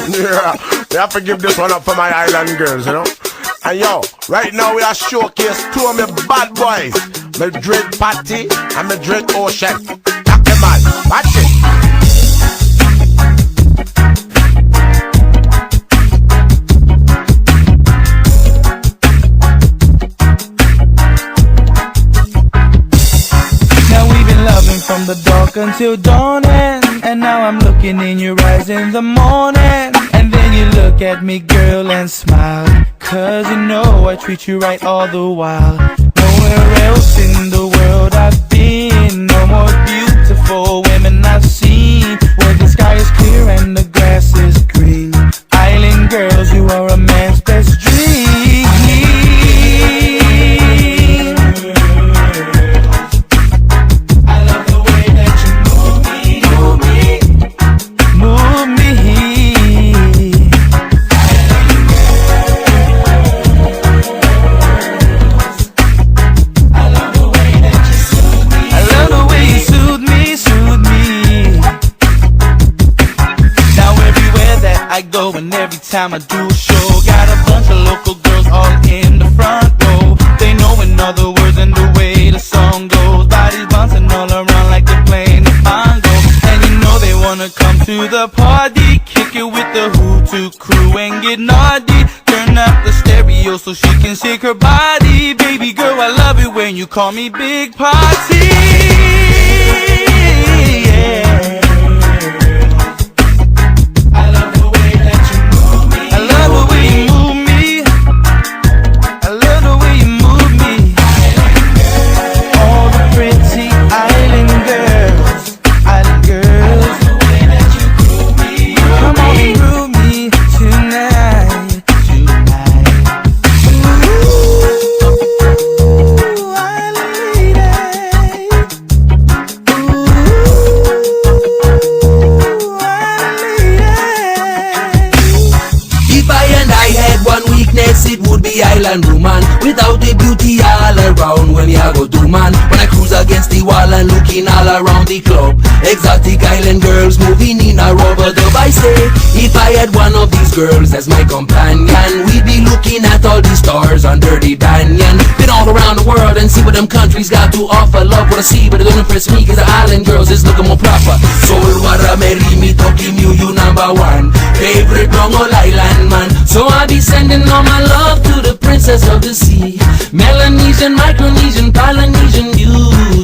Yeah, we have to give this one up for my island girls, you know. And yo, right now we are showcase two of my bad boys, my Dread Patty and my Dread Ocean. Okay, man, watch it. From the dark until dawning, and now I'm looking in your eyes in the morning. And then you look at me, girl, and smile, 'cause you know I treat you right all the while. Nowhere else in the world I've been, no more beautiful women I've seen, where the sky is clear and the grass is green. Island girls, you are a man's best dream. And every time I do a show, got a bunch of local girls all in the front row. They know in other words and the way the song goes, bodies bouncing all around like they're playing the bongo. And you know they wanna come to the party, kick it with the Hutu crew and get naughty. Turn up the stereo so she can shake her body. Baby girl, I love it when you call me Big Party. Yeah. Island woman, without the beauty all around. When I go do man, when I cruise against the wall and looking all around the club, exotic island girls moving in a rubber dub. I say, if I had one of these girls as my companion, we'd be looking at all the stars under the banyan. Been all around the world and see what them countries got to offer. Love what I see, but it don't impress me, 'cause the island girls is looking more proper. Soul wara meri mi toki mu, you number one favorite Mongol island man. So I be sending all my love to the princess of the sea, Melanesian, Micronesian, Polynesian, you.